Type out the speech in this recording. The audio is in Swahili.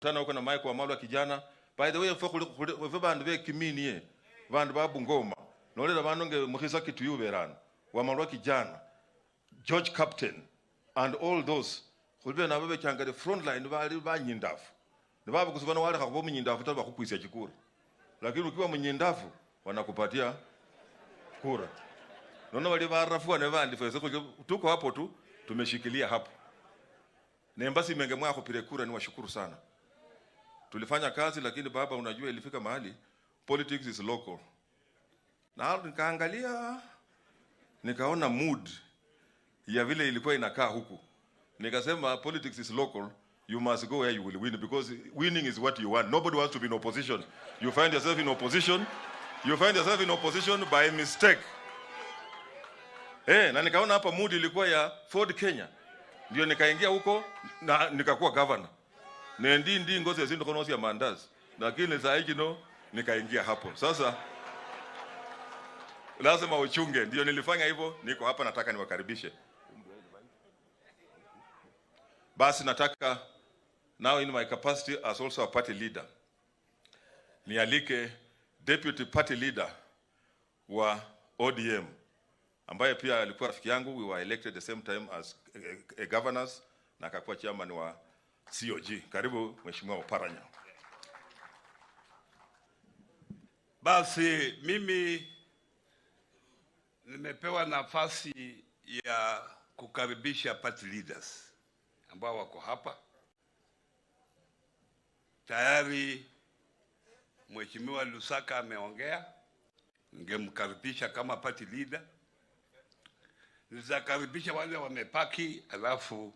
tana huko na Mike wa Malwa kijana. By the way, for bandu be kimini bandu ba Bungoma. Nolela banonge mukhisa kitu yuberana. Wa Malwa kijana. George Captain and all those. Khulbe nabo bekyanga the front line bali banyindafu. Nibaba kusubana wale khabo munyindafu taba kukwisa chikura. Lakini ukiwa munyindafu wanakupatia kura. Naona wale barafu na bandi fese tuko hapo tu tumeshikilia hapo. Na embassy mengemwa kupire kura ni washukuru sana. Tulifanya kazi lakini baba unajua ilifika mahali politics is local. Na nikaangalia nikaona mood ya vile ilikuwa inakaa huku. Nikasema politics is local, you must go where you will win because winning is what you want. Nobody wants to be in opposition. You find yourself in opposition. You find yourself in opposition by mistake. Na nikaona hapa mood ilikuwa ya Ford Kenya. Ndio nikaingia huko na nikakuwa governor. Ndi ngozi zindo konosi ya mandazi. Lakini saa hii nikaingia hapo. Sasa lazima uchunge. Ndio nilifanya hivyo, niko hapa nataka niwakaribishe. Basi nataka now in my capacity as also a party leader nialike deputy party leader wa ODM ambaye pia alikuwa rafiki yangu. We were elected the same time as a governors na akakuwa chairman wa COG. Karibu Mheshimiwa Oparanya. Basi mimi nimepewa nafasi ya kukaribisha party leaders ambao wako hapa. Tayari Mheshimiwa Lusaka ameongea, ningemkaribisha kama party leader. Nitakaribisha wale wamepaki alafu